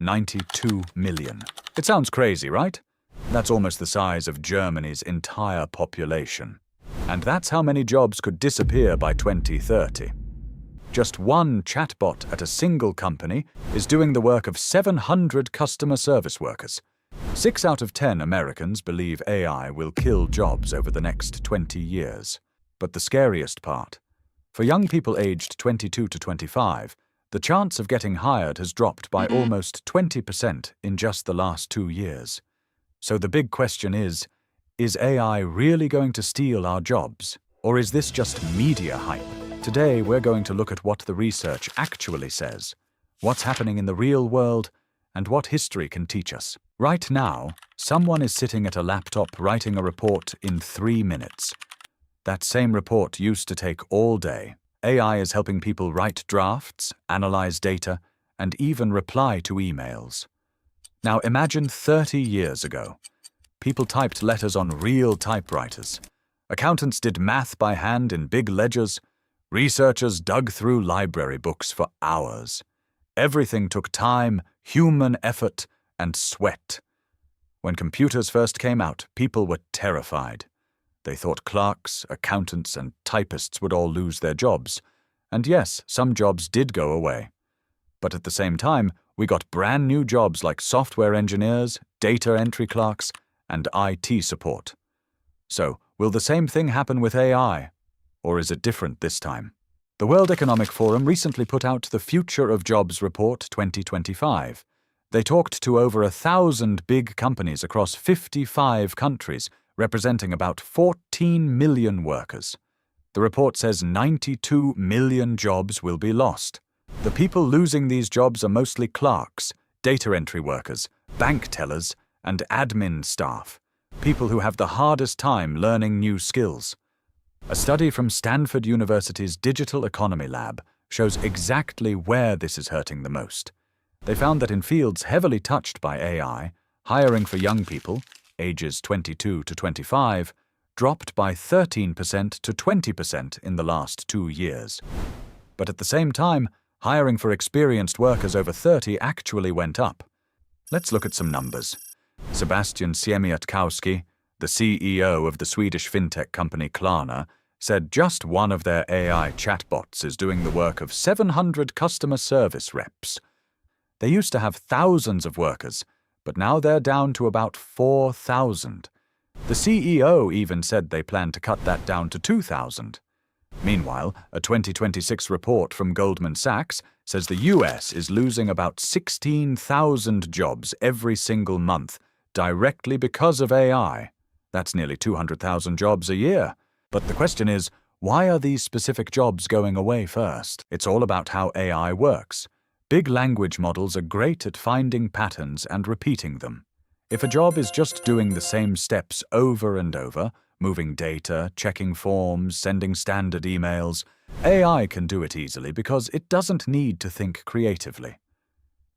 92 million. It sounds crazy, right? That's almost the size of Germany's entire population. And that's how many jobs could disappear by 2030. Just one chatbot at a single company is doing the work of 700 customer service workers. 6 out of 10 Americans believe AI will kill jobs over the next 20 years. But the scariest part, for young people aged 22 to 25, the chance of getting hired has dropped by almost 20% in just the last 2 years. So the big question is AI really going to steal our jobs? Or is this just media hype? Today, we're going to look at what the research actually says, what's happening in the real world, and what history can teach us. Right now, someone is sitting at a laptop writing a report in 3 minutes. That same report used to take all day. AI is helping people write drafts, analyze data, and even reply to emails. Now imagine 30 years ago. People typed letters on real typewriters. Accountants did math by hand in big ledgers. Researchers dug through library books for hours. Everything took time, human effort, and sweat. When computers first came out, people were terrified. They thought clerks, accountants, and typists would all lose their jobs. And yes, some jobs did go away. But at the same time, we got brand new jobs like software engineers, data entry clerks, and IT support. So, will the same thing happen with AI? Or is it different this time? The World Economic Forum recently put out the Future of Jobs Report 2025. They talked to over 1,000 big companies across 55 countries, representing about 14 million workers. The report says 92 million jobs will be lost. The people losing these jobs are mostly clerks, data entry workers, bank tellers, and admin staff, people who have the hardest time learning new skills. A study from Stanford University's Digital Economy Lab shows exactly where this is hurting the most. They found that in fields heavily touched by AI, hiring for young people, ages 22 to 25, dropped by 13% to 20% in the last 2 years. But at the same time, hiring for experienced workers over 30 actually went up. Let's look at some numbers. Sebastian Siemiatkowski, the CEO of the Swedish fintech company Klarna, said just one of their AI chatbots is doing the work of 700 customer service reps. They used to have thousands of workers, but now they're down to about 4,000. The CEO even said they plan to cut that down to 2,000. Meanwhile, a 2026 report from Goldman Sachs says the US is losing about 16,000 jobs every single month directly because of AI. That's nearly 200,000 jobs a year. But the question is, why are these specific jobs going away first? It's all about how AI works. Big language models are great at finding patterns and repeating them. If a job is just doing the same steps over and over, moving data, checking forms, sending standard emails, AI can do it easily because it doesn't need to think creatively.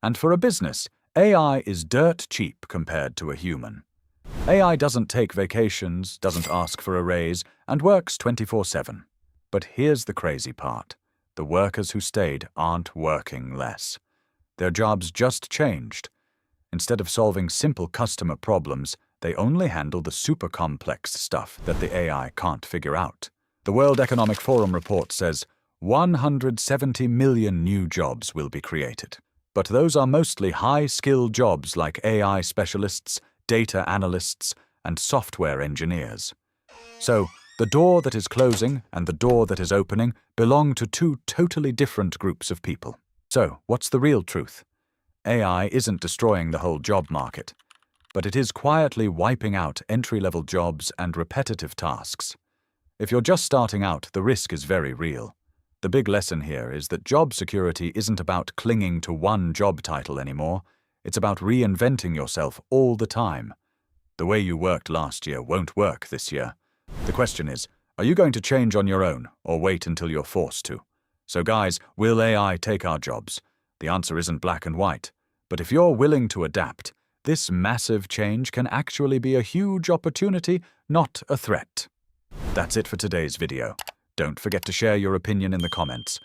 And for a business, AI is dirt cheap compared to a human. AI doesn't take vacations, doesn't ask for a raise, and works 24/7. But here's the crazy part. The workers who stayed aren't working less. Their jobs just changed. Instead of solving simple customer problems, they only handle the super complex stuff that the AI can't figure out. The World Economic Forum report says 170 million new jobs will be created. But those are mostly high-skilled jobs like AI specialists, data analysts, and software engineers. So, the door that is closing and the door that is opening belong to two totally different groups of people. So, what's the real truth? AI isn't destroying the whole job market, but it is quietly wiping out entry-level jobs and repetitive tasks. If you're just starting out, the risk is very real. The big lesson here is that job security isn't about clinging to one job title anymore. It's about reinventing yourself all the time. The way you worked last year won't work this year. The question is, are you going to change on your own or wait until you're forced to? So guys, will AI take our jobs? The answer isn't black and white. But if you're willing to adapt, this massive change can actually be a huge opportunity, not a threat. That's it for today's video. Don't forget to share your opinion in the comments.